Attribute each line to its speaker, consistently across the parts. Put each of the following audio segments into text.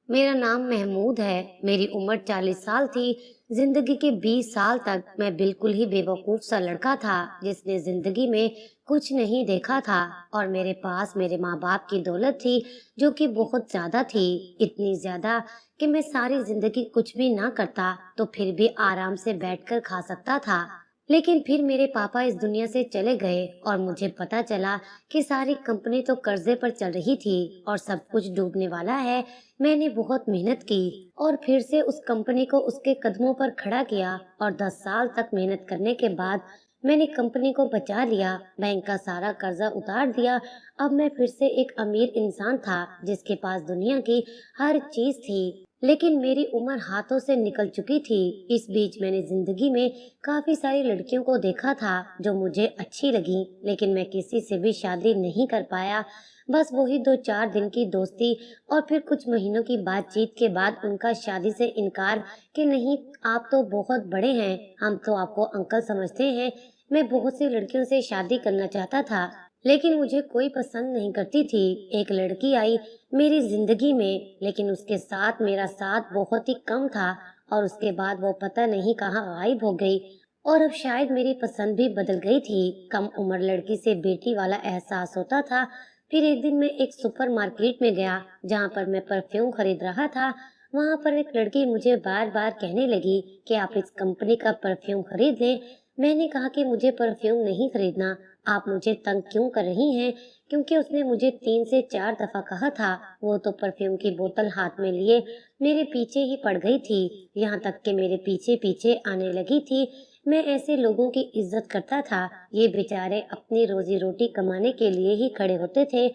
Speaker 1: मेरा नाम महमूद है। मेरी उम्र 40 साल थी। जिंदगी के 20 साल तक मैं बिल्कुल ही बेवकूफ सा लड़का था जिसने जिंदगी में कुछ नहीं देखा था। और मेरे पास मेरे माँ बाप की दौलत थी जो कि बहुत ज्यादा थी। इतनी ज्यादा कि मैं सारी जिंदगी कुछ भी ना करता तो फिर भी आराम से बैठकर खा सकता था। लेकिन फिर मेरे पापा इस दुनिया से चले गए और मुझे पता चला कि सारी कंपनी तो कर्जे पर चल रही थी और सब कुछ डूबने वाला है। मैंने बहुत मेहनत की और फिर से उस कंपनी को उसके कदमों पर खड़ा किया और 10 साल तक मेहनत करने के बाद मैंने कंपनी को बचा लिया, बैंक का सारा कर्जा उतार दिया। अब मैं फिर से एक अमीर इंसान था जिसके पास दुनिया की हर चीज थी। लेकिन मेरी उम्र हाथों से निकल चुकी थी। इस बीच मैंने जिंदगी में काफी सारी लड़कियों को देखा था जो मुझे अच्छी लगी, लेकिन मैं किसी से भी शादी नहीं कर पाया। बस वही 2-4 दिन की दोस्ती और फिर कुछ महीनों की बातचीत के बाद उनका शादी से इनकार कि नहीं, आप तो बहुत बड़े हैं, हम तो आपको अंकल समझते हैं। मैं बहुत सी लड़कियों से शादी करना चाहता था लेकिन मुझे कोई पसंद नहीं करती थी। एक लड़की आई मेरी जिंदगी में, लेकिन उसके साथ मेरा साथ बहुत ही कम था और उसके बाद वो पता नहीं कहाँ गायब हो गई। और अब शायद मेरी पसंद भी बदल गई थी। कम उम्र लड़की से बेटी वाला एहसास होता था। फिर एक दिन मैं एक सुपरमार्केट में गया जहाँ पर मैं परफ्यूम खरीद रहा था। वहाँ पर एक लड़की मुझे बार बार कहने लगी कि आप इस कंपनी का परफ्यूम खरीद लें। मैंने कहा कि मुझे परफ्यूम नहीं खरीदना, आप मुझे तंग क्यों कर रही हैं? क्योंकि उसने मुझे 3 से 4 दफा कहा था। वो तो परफ्यूम की बोतल हाथ में लिए मेरे पीछे ही पड़ गई थी, यहाँ तक कि मेरे पीछे पीछे आने लगी थी। मैं ऐसे लोगों की इज्जत करता था। ये बेचारे अपनी रोजी रोटी कमाने के लिए ही खड़े होते थे।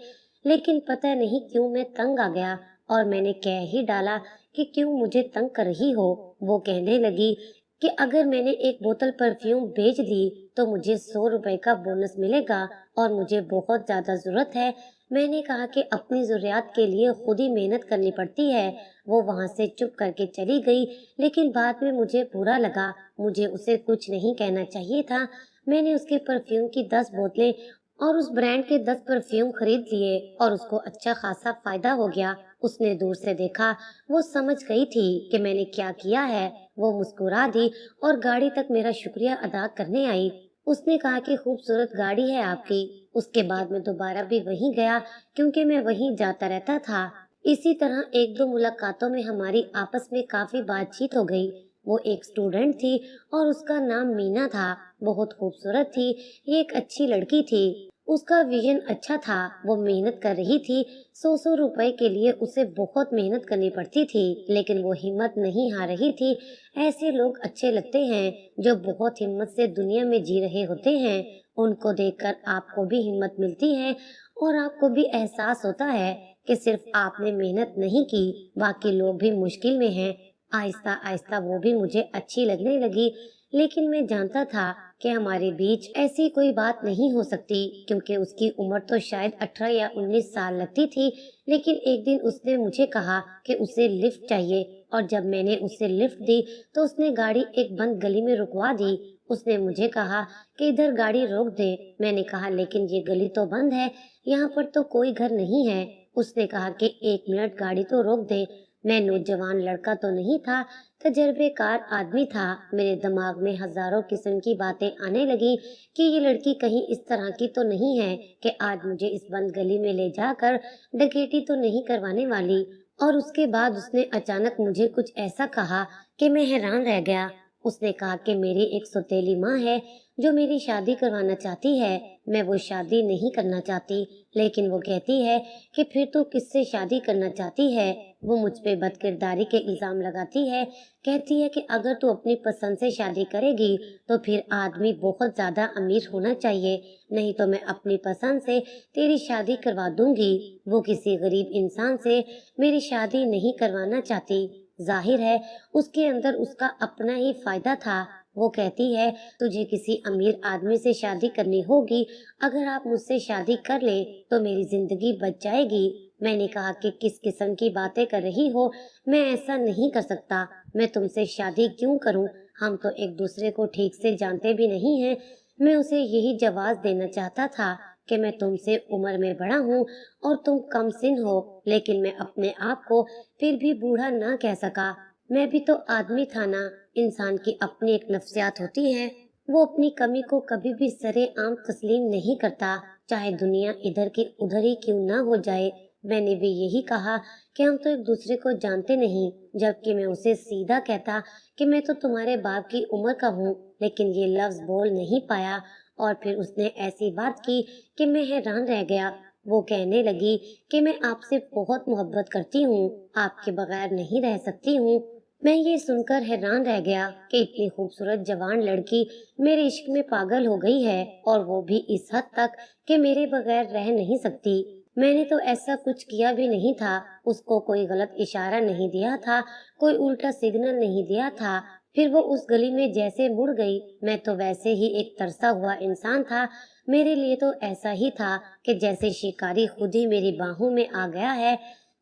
Speaker 1: लेकिन पता नहीं क्यों मैं तंग आ गया और मैंने कह ही डाला कि क्यों मुझे तंग कर रही हो। वो कहने लगी कि अगर मैंने एक बोतल परफ्यूम बेच दी तो मुझे 100 रुपए का बोनस मिलेगा और मुझे बहुत ज्यादा जरूरत है। मैंने कहा कि अपनी जरूरत के लिए खुद ही मेहनत करनी पड़ती है। वो वहां से चुप करके चली गई, लेकिन बाद में मुझे बुरा लगा। मुझे उसे कुछ नहीं कहना चाहिए था। मैंने उसके परफ्यूम की 10 बोतलें और उस ब्रांड के 10 परफ्यूम खरीद लिए और उसको अच्छा खासा फायदा हो गया। उसने दूर से देखा, वो समझ गई थी कि मैंने क्या किया है। वो मुस्कुरा दी और गाड़ी तक मेरा शुक्रिया अदा करने आई। उसने कहा कि खूबसूरत गाड़ी है आपकी। उसके बाद मैं दोबारा भी वहीं गया क्योंकि मैं वहीं जाता रहता था। इसी तरह 1-2 मुलाकातों में हमारी आपस में काफी बातचीत हो गई। वो एक स्टूडेंट थी और उसका नाम मीना था। बहुत खूबसूरत थी, ये एक अच्छी लड़की थी। उसका विजन अच्छा था। वो मेहनत कर रही थी। 100-100 रुपए के लिए उसे बहुत मेहनत करनी पड़ती थी, लेकिन वो हिम्मत नहीं हार रही थी। ऐसे लोग अच्छे लगते हैं जो बहुत हिम्मत से दुनिया में जी रहे होते हैं। उनको देखकर आपको भी हिम्मत मिलती है और आपको भी एहसास होता है कि सिर्फ आपने मेहनत नहीं की, बाकी लोग भी मुश्किल में हैं। आहिस्ता आहिस्ता वो भी मुझे अच्छी लगने लगी, लेकिन मैं जानता था कि हमारे बीच ऐसी कोई बात नहीं हो सकती क्योंकि उसकी उम्र तो शायद 18 या 19 साल लगती थी। लेकिन एक दिन उसने मुझे कहा कि उसे लिफ्ट चाहिए और जब मैंने उसे लिफ्ट दी तो उसने गाड़ी एक बंद गली में रुकवा दी। उसने मुझे कहा कि इधर गाड़ी रोक दे। मैंने कहा लेकिन ये गली तो बंद है, यहाँ पर तो कोई घर नहीं है। उसने कहा कि 1 मिनट गाड़ी तो रोक दे। मैं नौजवान लड़का तो नहीं था, तजर्बेकार आदमी था। मेरे दिमाग में हजारों किस्म की बातें आने लगी कि ये लड़की कहीं इस तरह की तो नहीं है कि आज मुझे इस बंद गली में ले जाकर डकैती तो नहीं करवाने वाली। और उसके बाद उसने अचानक मुझे कुछ ऐसा कहा कि मैं हैरान रह गया। उसने कहा कि मेरी एक सौतेली माँ है जो मेरी शादी करवाना चाहती है। मैं वो शादी नहीं करना चाहती, लेकिन वो कहती है कि फिर तू किससे शादी करना चाहती है। वो मुझ पे बदकिरदारी के इल्जाम लगाती है। कहती है कि अगर तू अपनी पसंद से शादी करेगी तो फिर आदमी बहुत ज्यादा अमीर होना चाहिए, नहीं तो मैं अपनी पसंद से तेरी शादी करवा दूंगी। वो किसी गरीब इंसान से मेरी शादी नहीं करवाना चाहती। जाहिर है उसके अंदर उसका अपना ही फायदा था। वो कहती है तुझे किसी अमीर आदमी से शादी करनी होगी, अगर आप मुझसे शादी कर ले तो मेरी जिंदगी बच जाएगी। मैंने कहा कि किस किस्म की बातें कर रही हो, मैं ऐसा नहीं कर सकता। मैं तुमसे शादी क्यों करूं, हम तो एक दूसरे को ठीक से जानते भी नहीं हैं। मैं उसे यही जवाब देना चाहता था کہ میں تم سے عمر میں بڑا ہوں اور تم کم سن ہو، لیکن میں اپنے آپ کو پھر بھی بوڑھا نہ کہہ سکا۔ میں بھی تو آدمی تھا نا۔ انسان کی اپنی ایک نفسیات ہوتی ہے، وہ اپنی کمی کو کبھی بھی سرے عام تسلیم نہیں کرتا، چاہے دنیا ادھر کی ادھر ہی کیوں نہ ہو جائے۔ میں نے بھی یہی کہا کہ ہم تو ایک دوسرے کو جانتے نہیں، جبکہ میں اسے سیدھا کہتا کہ میں تو تمہارے باپ کی عمر کا ہوں، لیکن یہ لفظ بول نہیں پایا۔ اور پھر اس نے ایسی بات کی کہ میں حیران رہ گیا۔ وہ کہنے لگی کہ میں آپ سے بہت محبت کرتی ہوں، آپ کے بغیر نہیں رہ سکتی ہوں۔ میں یہ سن کر حیران رہ گیا کہ اتنی خوبصورت جوان لڑکی میرے عشق میں پاگل ہو گئی ہے، اور وہ بھی اس حد تک کہ میرے بغیر رہ نہیں سکتی۔ میں نے تو ایسا کچھ کیا بھی نہیں تھا، اس کو کوئی غلط اشارہ نہیں دیا تھا، کوئی الٹا سگنل نہیں دیا تھا۔ پھر وہ اس گلی میں جیسے مڑ گئی، میں تو ویسے ہی ایک ترسا ہوا انسان تھا۔ میرے لیے تو ایسا ہی تھا کہ جیسے شکاری خود ہی میری باہوں میں آ گیا ہے۔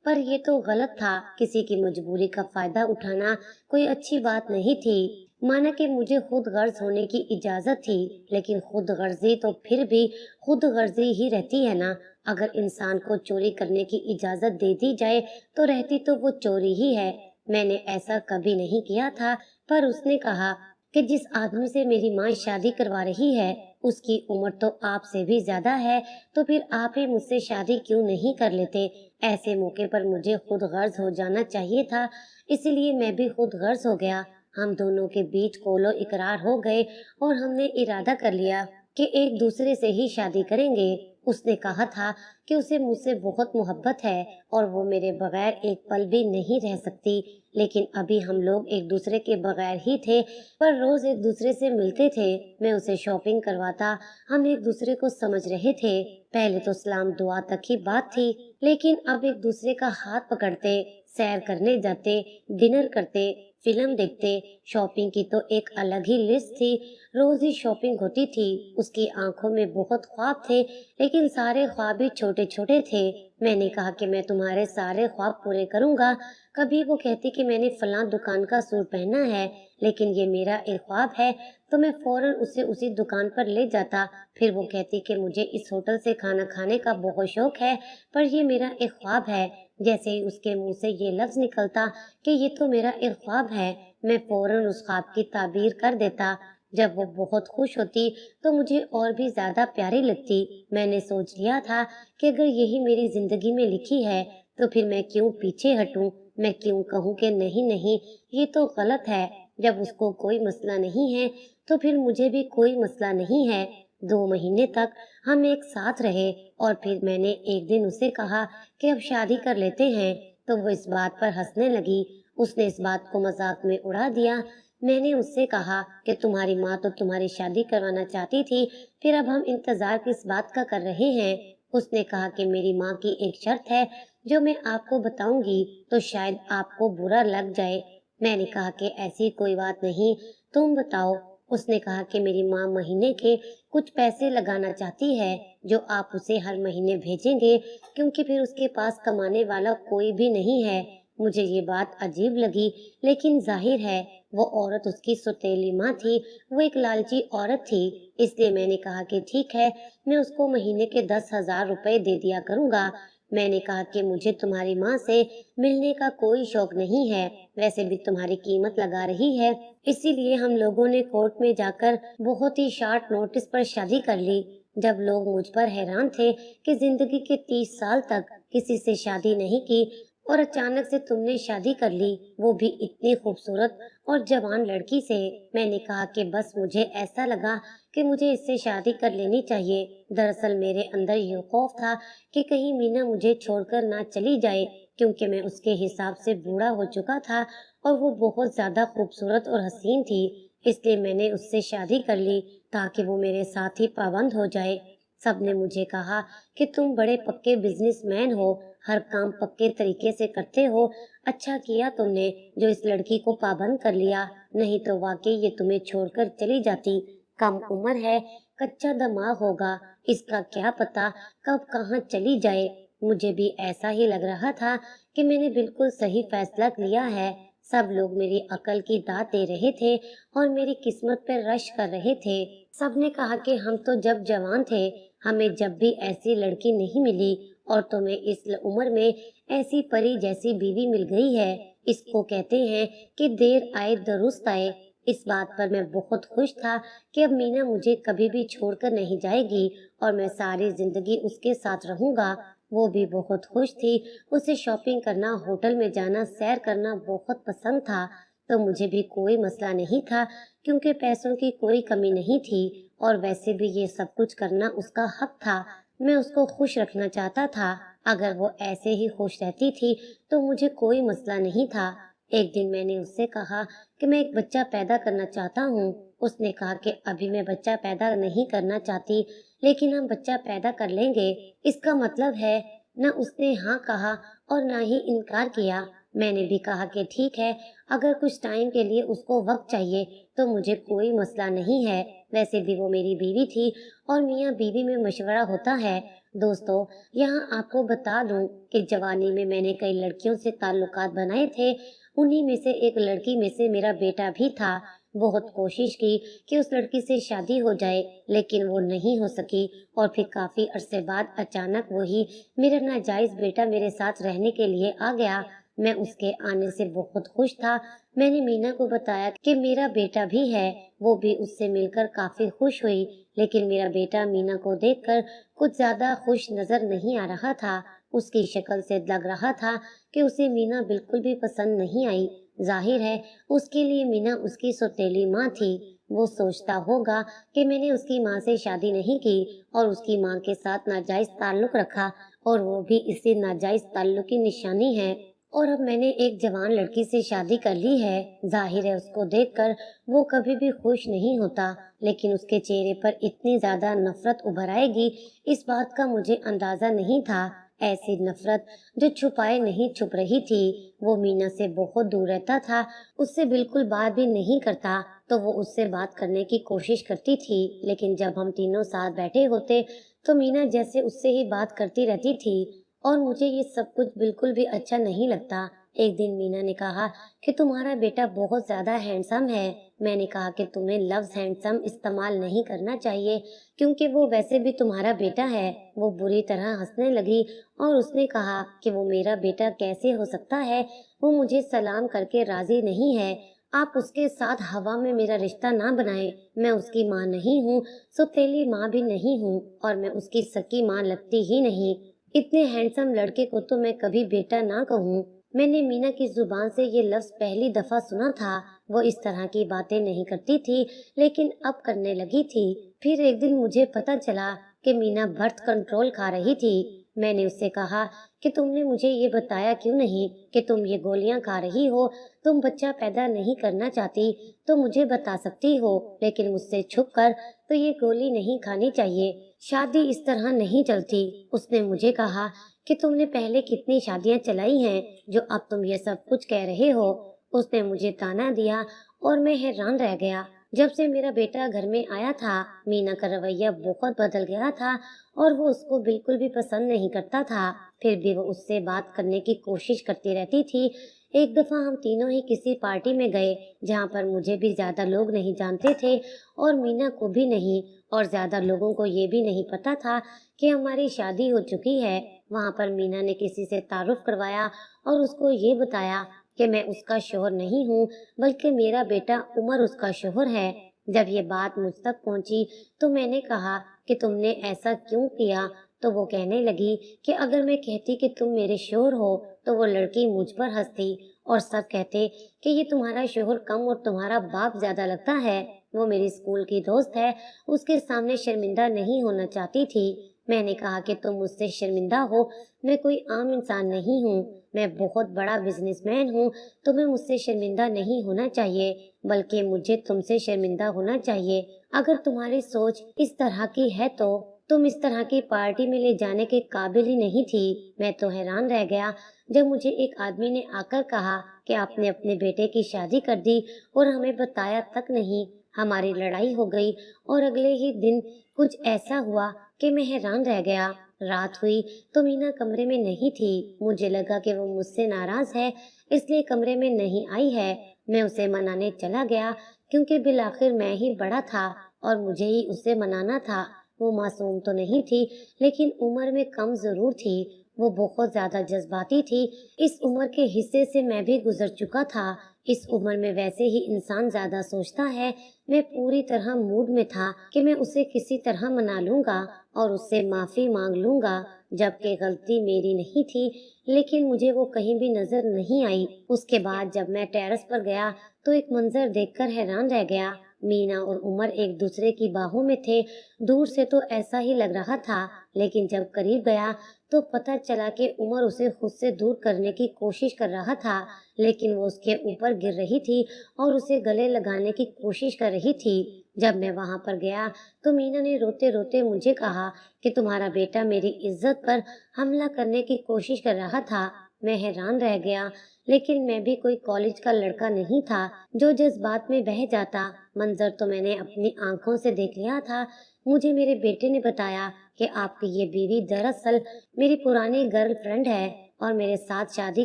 Speaker 1: پر یہ تو غلط تھا، کسی کی مجبوری کا فائدہ اٹھانا کوئی اچھی بات نہیں تھی۔ مانا کہ مجھے خود غرض ہونے کی اجازت تھی، لیکن خود غرضی تو پھر بھی خود غرضی ہی رہتی ہے نا۔ اگر انسان کو چوری کرنے کی اجازت دے دی جائے تو رہتی تو وہ چوری ہی ہے۔ میں نے ایسا کبھی نہیں کیا تھا، پر اس نے کہا کہ جس آدمی سے میری ماں شادی کروا رہی ہے اس کی عمر تو آپ سے بھی زیادہ ہے، تو پھر آپ ہی مجھ سے شادی کیوں نہیں کر لیتے؟ ایسے موقع پر مجھے خود غرض ہو جانا چاہیے تھا، اسی لیے میں بھی خود غرض ہو گیا۔ ہم دونوں کے بیچ قول و اقرار ہو گئے اور ہم نے ارادہ کر لیا کہ ایک دوسرے سے ہی شادی کریں گے۔ اس نے کہا تھا کہ اسے مجھ سے بہت محبت ہے اور وہ میرے بغیر ایک پل بھی نہیں رہ سکتی، لیکن ابھی ہم لوگ ایک دوسرے کے بغیر ہی تھے، پر روز ایک دوسرے سے ملتے تھے، میں اسے شاپنگ کرواتا، ہم ایک دوسرے کو سمجھ رہے تھے۔ پہلے تو سلام دعا تک ہی بات تھی، لیکن اب ایک دوسرے کا ہاتھ پکڑتے، سیر کرنے جاتے، ڈنر کرتے، فلم دیکھتے۔ شاپنگ کی تو ایک الگ ہی لسٹ تھی، روز ہی شاپنگ ہوتی تھی۔ اس کی آنکھوں میں بہت خواب تھے، لیکن سارے خواب ہی چھوٹے چھوٹے تھے۔ میں نے کہا کہ میں تمہارے سارے خواب پورے کروں گا۔ کبھی وہ کہتی کہ میں نے فلاں دکان کا سوٹ پہنا ہے، لیکن یہ میرا ایک خواب ہے، تو میں فوراً اسے اسی دکان پر لے جاتا۔ پھر وہ کہتی کہ مجھے اس ہوٹل سے کھانا کھانے کا بہت شوق ہے، پر یہ میرا ایک خواب ہے۔ جیسے ہی اس کے منہ سے یہ لفظ نکلتا کہ یہ تو میرا ایک خواب ہے، میں فوراً اس خواب کی تعبیر کر دیتا۔ جب وہ بہت خوش ہوتی تو مجھے اور بھی زیادہ پیاری لگتی۔ میں نے سوچ لیا تھا کہ اگر یہی میری زندگی میں لکھی ہے تو پھر میں کیوں پیچھے ہٹوں، میں کیوں کہوں کہ نہیں نہیں یہ تو غلط ہے۔ جب اس کو کوئی مسئلہ نہیں ہے تو پھر مجھے بھی کوئی مسئلہ نہیں ہے۔ 2 مہینے تک ہم ایک ساتھ رہے اور پھر میں نے ایک دن اسے کہا کہ اب شادی کر لیتے ہیں، تو وہ اس بات پر ہنسنے لگی۔ اس نے اس بات کو مذاق میں اڑا دیا۔ میں نے اس سے کہا کہ تمہاری ماں تو تمہاری شادی کروانا چاہتی تھی، پھر اب ہم انتظار کس بات کا کر رہے ہیں؟ اس نے کہا کہ میری ماں کی ایک شرط ہے جو میں آپ کو بتاؤں گی تو شاید آپ کو برا لگ جائے۔ میں نے کہا کہ ایسی کوئی بات نہیں، تم بتاؤ۔ اس نے کہا کہ میری ماں مہینے کے کچھ پیسے لگانا چاہتی ہے جو آپ اسے ہر مہینے بھیجیں گے، کیونکہ پھر اس کے پاس کمانے والا کوئی بھی نہیں ہے۔ مجھے یہ بات عجیب لگی، لیکن ظاہر ہے وہ عورت اس کی سوتیلی ماں تھی، وہ ایک لالچی عورت تھی، اس لیے میں نے کہا کہ ٹھیک ہے، میں اس کو مہینے کے 10,000 روپے دے دیا کروں گا۔ میں نے کہا کہ مجھے تمہاری ماں سے ملنے کا کوئی شوق نہیں ہے، ویسے بھی تمہاری قیمت لگا رہی ہے، اسی لیے ہم لوگوں نے کورٹ میں جا کر بہت ہی شارٹ نوٹس پر شادی کر لی۔ جب لوگ مجھ پر حیران تھے کہ زندگی کے 30 سال تک کسی سے شادی نہیں کی اور اچانک سے تم نے شادی کر لی، وہ بھی اتنی خوبصورت اور جوان لڑکی سے، میں نے کہا کہ بس مجھے ایسا لگا کہ مجھے اس سے شادی کر لینی چاہیے۔ دراصل میرے اندر یہ خوف تھا کہ کہیں مینا مجھے چھوڑ کر نہ چلی جائے، کیونکہ میں اس کے حساب سے بوڑھا ہو چکا تھا اور وہ بہت زیادہ خوبصورت اور حسین تھی، اس لیے میں نے اس سے شادی کر لی تاکہ وہ میرے ساتھ ہی پابند ہو جائے۔ سب نے مجھے کہا کہ تم بڑے پکے بزنس مین ہو، ہر کام پکے طریقے سے کرتے ہو، اچھا کیا تم نے جو اس لڑکی کو پابند کر لیا، نہیں تو واقعی یہ تمہیں چھوڑ کر چلی جاتی۔ کم عمر ہے، کچا دماغ ہوگا، اس کا کیا پتا کب کہاں چلی جائے۔ مجھے بھی ایسا ہی لگ رہا تھا کہ میں نے بالکل صحیح فیصلہ لیا ہے۔ سب لوگ میری عقل کی داد دے رہے تھے اور میری قسمت پر رشک کر رہے تھے۔ سب نے کہا کہ ہم تو جب جوان تھے हमें जब भी ऐसी लड़की नहीं मिली और तुम्हें इस उम्र में ऐसी परी जैसी बीवी मिल गई है। इसको कहते हैं कि देर आए दुरुस्त आए। इस बात पर मैं बहुत खुश था कि अब मीना मुझे कभी भी छोड़कर नहीं जाएगी और मैं सारी जिंदगी उसके साथ रहूंगा। वो भी बहुत खुश थी। उसे शॉपिंग करना, होटल में जाना, सैर करना बहुत पसंद था। तो मुझे भी कोई मसला नहीं था क्योंकि पैसों की कोई कमी नहीं थी और वैसे भी ये सब कुछ करना उसका हक था। मैं उसको खुश रखना चाहता था। अगर वो ऐसे ही खुश रहती थी तो मुझे कोई मसला नहीं था। एक दिन मैंने उससे कहा कि मैं एक बच्चा पैदा करना चाहता हूँ। उसने कहा कि अभी मैं बच्चा पैदा नहीं करना चाहती, लेकिन हम बच्चा पैदा कर लेंगे। इसका मतलब है न उसने हाँ कहा और न ही इनकार किया। मैंने भी कहा कि ठीक है, अगर कुछ टाइम के लिए उसको वक्त चाहिए तो मुझे कोई मसला नहीं है। वैसे भी वो मेरी बीवी थी और मियाँ बीवी में मशवरा होता है। दोस्तों, यहाँ आपको बता दूं कि जवानी में मैंने कई लड़कियों से ताल्लुकात बनाए थे। उन्हीं में से एक लड़की में से मेरा बेटा भी था। बहुत कोशिश की कि उस लड़की से शादी हो जाए, लेकिन वो नहीं हो सकी और फिर काफी अरसे बाद अचानक वही मेरा नाजायज बेटा मेरे साथ रहने के लिए आ गया। मैं उसके आने से बहुत खुश था। मैंने मीना को बताया कि मेरा बेटा भी है। वो भी उससे मिलकर काफी खुश हुई, लेकिन मेरा बेटा मीना को देखकर कुछ ज्यादा खुश नजर नहीं आ रहा था। उसकी शक्ल से लग रहा था कि उसे मीना बिल्कुल भी पसंद नहीं आई। जाहिर है उसके लिए मीना उसकी सौतेली माँ थी। वो सोचता होगा कि मैंने उसकी माँ से शादी नहीं की और उसकी माँ के साथ नाजायज ताल्लुक रखा और वो भी इसी नाजायज ताल्लुक की निशानी है। और अब मैंने एक जवान लड़की से शादी कर ली है। जाहिर है उसको देखकर वो कभी भी खुश नहीं होता, लेकिन उसके चेहरे पर इतनी ज्यादा नफरत उभर आएगी इस बात का मुझे अंदाजा नहीं था। ऐसी नफरत जो छुपाए नहीं छुप रही थी। वो मीना से बहुत दूर रहता था, उससे बिल्कुल बात भी नहीं करता। तो वो उससे बात करने की कोशिश करती थी, लेकिन जब हम तीनों साथ बैठे होते तो मीना जैसे उससे ही बात करती रहती थी और मुझे ये सब कुछ बिल्कुल भी अच्छा नहीं लगता। एक दिन मीना ने कहा कि तुम्हारा बेटा बहुत ज्यादा हैंडसम है। मैंने कहा कि तुम्हें लफ्ज हैंडसम इस्तेमाल नहीं करना चाहिए क्योंकि वो वैसे भी तुम्हारा बेटा है। वो बुरी तरह हंसने लगी और उसने कहा कि वो मेरा बेटा कैसे हो सकता है, वो मुझे सलाम करके राजी नहीं है। आप उसके साथ हवा में मेरा रिश्ता ना बनाएं। मैं उसकी माँ नहीं हूँ, सौतेली माँ भी नहीं हूँ और मैं उसकी सकी माँ लगती ही नहीं। इतने हैंडसम लड़के को तो मैं कभी बेटा ना कहूँ। मैंने मीना की जुबान से ये लफ्ज पहली दफा सुना था। वो इस तरह की बातें नहीं करती थी, लेकिन अब करने लगी थी। फिर एक दिन मुझे पता चला कि मीना बर्थ कंट्रोल खा रही थी। मैंने उससे कहा कि तुमने मुझे ये बताया क्यों नहीं कि तुम ये गोलियां खा रही हो। तुम बच्चा पैदा नहीं करना चाहती तो मुझे बता सकती हो, लेकिन मुझसे छुप कर तो ये गोली नहीं खानी चाहिए। शादी इस तरह नहीं चलती। उसने मुझे कहा कि तुमने पहले कितनी शादियां चलाई हैं जो अब तुम ये सब कुछ कह रहे हो। उसने मुझे ताना दिया और मैं हैरान रह गया। जब से मेरा बेटा घर में आया था, मीना का रवैया बहुत बदल गया था और वो उसको बिल्कुल भी पसंद नहीं करता था। फिर भी वो उससे बात करने की कोशिश करती रहती थी। एक दफा हम तीनों ही किसी पार्टी में गए जहाँ पर मुझे भी ज्यादा लोग नहीं जानते थे और मीना को भी नहीं, और ज्यादा लोगों को ये भी नहीं पता था कि हमारी शादी हो चुकी है। वहाँ पर मीना ने किसी से तारुफ करवाया और उसको ये बताया कि मैं उसका शौहर नहीं हूँ, बल्कि मेरा बेटा उमर उसका शौहर है। जब ये बात मुझ तक पहुँची तो मैंने कहा कि तुमने ऐसा क्यों किया। तो वो कहने लगी कि अगर मैं कहती कि तुम मेरे शौहर हो तो वो लड़की मुझ पर हंसती और सब कहते कि ये तुम्हारा शौहर कम और तुम्हारा बाप ज्यादा लगता है। वो मेरी स्कूल की दोस्त है, उसके सामने शर्मिंदा नहीं होना चाहती थी। मैंने कहा कि तुम मुझसे शर्मिंदा हो, मैं कोई आम इंसान नहीं हूँ, मैं बहुत बड़ा बिजनेसमैन हूँ। तुम्हें मुझसे शर्मिंदा नहीं होना चाहिए, बल्कि मुझे तुमसे शर्मिंदा होना चाहिए। अगर तुम्हारी सोच इस तरह की है तो तुम इस तरह की पार्टी में ले जाने के काबिल ही नहीं थी। मैं तो हैरान रह गया जब मुझे एक आदमी ने आकर कहा कि आपने अपने बेटे की शादी कर दी और हमें बताया तक नहीं। हमारी लड़ाई हो गई और अगले ही दिन कुछ ऐसा हुआ कि मैं हैरान रह गया। रात हुई तो मीना कमरे में नहीं थी। मुझे लगा कि वो मुझसे नाराज है, इसलिए कमरे में नहीं आई है। मैं उसे मनाने चला गया क्योंकि बिलाखिर मैं ही बड़ा था और मुझे ही उसे मनाना था। वो मासूम तो नहीं थी, लेकिन उम्र में कम जरूर थी। वो बहुत ज्यादा जज्बाती थी। इस उम्र के हिस्से से मैं भी गुजर चुका था। इस उम्र में वैसे ही इंसान ज्यादा सोचता है। मैं पूरी तरह मूड में था कि मैं उसे किसी तरह मना लूंगा और उससे माफी मांग लूंगा, जबकि गलती मेरी नहीं थी, लेकिन मुझे वो कहीं भी नजर नहीं आई। उसके बाद जब मैं टेरेस पर गया तो एक मंजर देखकर हैरान रह गया। मीना और उमर एक दूसरे की बाहों में थे। दूर से तो ऐसा ही लग रहा था, लेकिन जब करीब गया तो पता चला कि उमर उसे खुद से दूर करने की कोशिश कर रहा था, लेकिन वो उसके ऊपर गिर रही थी और उसे गले लगाने की कोशिश कर रही थी। जब मैं वहां पर गया तो मीना ने रोते रोते मुझे कहा कि तुम्हारा बेटा मेरी इज्जत पर हमला करने की कोशिश कर रहा था। मैं हैरान रह गया, लेकिन मैं भी कोई कॉलेज का लड़का नहीं था जो जज्बात में बह जाता। मंजर तो मैंने अपनी आंखों से देख लिया था। मुझे मेरे बेटे ने बताया कि आपकी ये बीवी दरअसल मेरी पुरानी गर्लफ्रेंड है और मेरे साथ शादी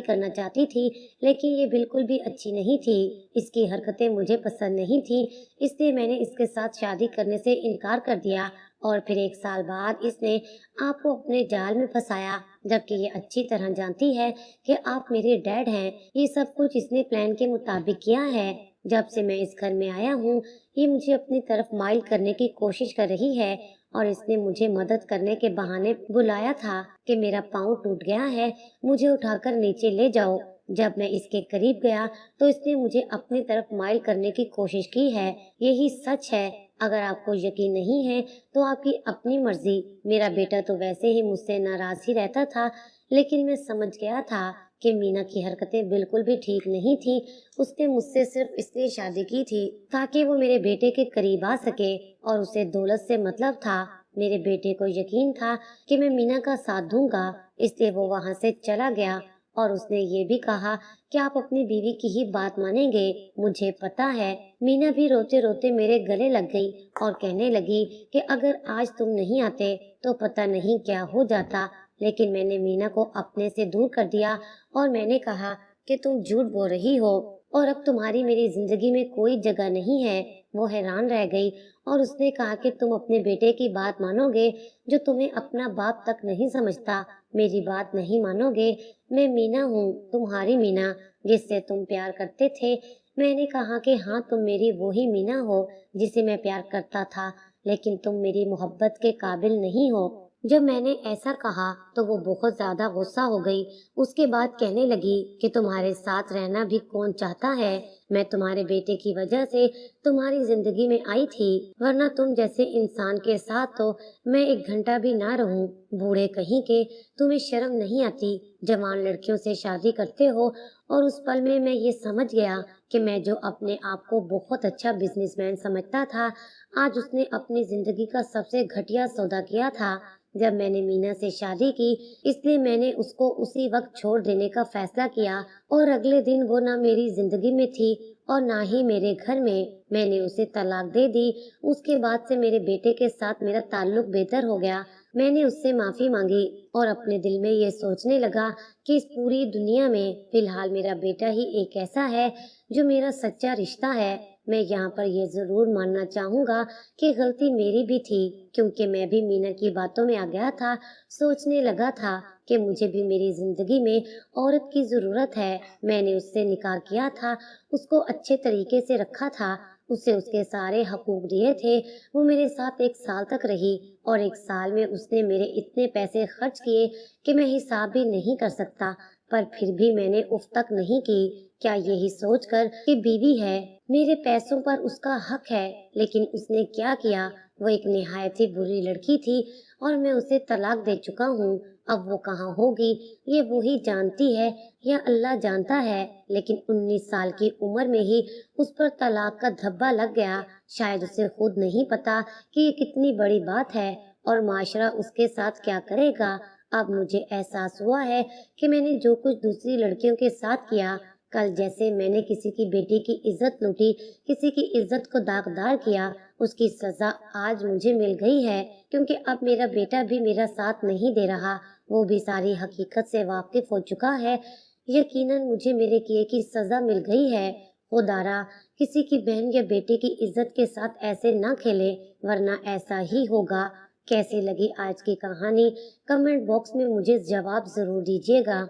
Speaker 1: करना चाहती थी, लेकिन ये बिल्कुल भी अच्छी नहीं थी। इसकी हरकतें मुझे पसंद नहीं थी, इसलिए मैंने इसके साथ शादी करने से इनकार कर दिया और फिर 1 साल बाद इसने आपको अपने जाल में फंसाया, जबकि ये अच्छी तरह जानती है कि आप मेरे डैड हैं। ये सब कुछ इसने प्लान के मुताबिक किया है। जब से मैं इस घर में आया हूँ, ये मुझे अपनी तरफ माइल करने की कोशिश कर रही है और इसने मुझे मदद करने के बहाने बुलाया था कि मेरा पाँव टूट गया है, मुझे उठाकर नीचे ले जाओ। जब मैं इसके करीब गया तो इसने मुझे अपनी तरफ माइल करने की कोशिश की है। यही सच है। अगर आपको यकीन नहीं है तो आपकी अपनी मर्जी। मेरा बेटा तो वैसे ही मुझसे नाराज ही रहता था, लेकिन मैं समझ गया था कि मीना की हरकतें बिल्कुल भी ठीक नहीं थी। उसने मुझसे सिर्फ इसलिए शादी की थी ताकि वो मेरे बेटे के करीब आ सके और उसे दौलत से मतलब था। मेरे बेटे को यकीन था कि मैं मीना का साथ दूंगा, इसलिए वो वहां से चला गया और उसने ये भी कहा कि आप अपनी बीवी की ही बात मानेंगे। मुझे पता है। मीना भी रोते रोते मेरे गले लग गई और कहने लगी कि अगर आज तुम नहीं आते तो पता नहीं क्या हो जाता, लेकिन मैंने मीना को अपने से दूर कर दिया और मैंने कहा कि तुम झूठ बोल रही हो और अब तुम्हारी मेरी जिंदगी में कोई जगह नहीं है। वो हैरान रह गई और उसने कहा कि तुम अपने बेटे की बात मानोगे जो तुम्हें अपना बाप तक नहीं समझता। मेरी बात नहीं मानोगे। मैं मीना हूँ, तुम्हारी मीना, जिससे तुम प्यार करते थे। मैंने कहा कि हाँ, तुम मेरी वही मीना हो जिसे मैं प्यार करता था, लेकिन तुम मेरी मोहब्बत के काबिल नहीं हो। जब मैंने ऐसा कहा तो वो बहुत ज्यादा गुस्सा हो गई। उसके बाद कहने लगी कि तुम्हारे साथ रहना भी कौन चाहता है। मैं तुम्हारे बेटे की वजह से तुम्हारी जिंदगी में आई थी, वरना तुम जैसे इंसान के साथ तो मैं 1 घंटा भी ना रहूं। बूढ़े कहीं के, तुम्हें शर्म नहीं आती? जवान लड़कियों से शादी करते हो। और उस पल में मैं ये समझ गया कि मैं जो अपने आप को बहुत अच्छा बिजनेसमैन समझता था, आज उसने अपनी जिंदगी का सबसे घटिया सौदा किया था। जब मैंने मीना से शादी की, इसलिए मैंने उसको उसी वक्त छोड़ देने का फैसला किया और अगले दिन वो ना मेरी जिंदगी में थी और ना ही मेरे घर में। मैंने उसे तलाक दे दी। उसके बाद से मेरे बेटे के साथ मेरा ताल्लुक बेहतर हो गया। मैंने उससे माफी मांगी और अपने दिल में ये सोचने लगा कि इस पूरी दुनिया में फिलहाल मेरा बेटा ही एक ऐसा है जो मेरा सच्चा रिश्ता है। मैं यहाँ पर ये जरूर मानना चाहूंगा कि गलती मेरी भी थी, क्योंकि मैं भी मीना की बातों में आ गया था। सोचने लगा था कि मुझे भी मेरी जिंदगी में औरत की जरूरत है। मैंने उससे निकाह किया था, उसको अच्छे तरीके से रखा था, उसे उसके सारे हकूक दिए थे। वो मेरे साथ 1 साल तक रही और 1 साल में उसने मेरे इतने पैसे खर्च किए कि मैं हिसाब भी नहीं कर सकता, पर फिर भी मैंने उफ तक नहीं की। क्या यही सोचकर कि बीवी है, मेरे पैसों पर उसका हक है, लेकिन उसने क्या किया? वो एक निहायत ही बुरी लड़की थी और मैं उसे तलाक दे चुका हूँ। अब वो कहाँ होगी ये वो ही जानती है या अल्लाह जानता है, लेकिन 19 साल की उम्र में ही उस पर तलाक का धब्बा लग गया। शायद उसे खुद नहीं पता कि ये कितनी बड़ी बात है और माशरा उसके साथ क्या करेगा। अब मुझे एहसास हुआ है कि मैंने जो कुछ दूसरी लड़कियों के साथ किया, कल जैसे मैंने किसी की बेटी की इज्जत लूटी, किसी की इज्जत को दागदार किया, उसकी सजा आज मुझे मिल गई है, क्योंकि अब मेरा बेटा भी मेरा साथ नहीं दे रहा। वो भी सारी हकीकत से वाकिफ हो चुका है। यकीनन मुझे मेरे किए की सजा मिल गई है। खुदारा किसी की बहन या बेटे की इज्जत के साथ ऐसे ना खेले, वरना ऐसा ही होगा कैसी लगी आज की कहानी कमेंट बॉक्स में मुझे जवाब जरूर दीजिएगा।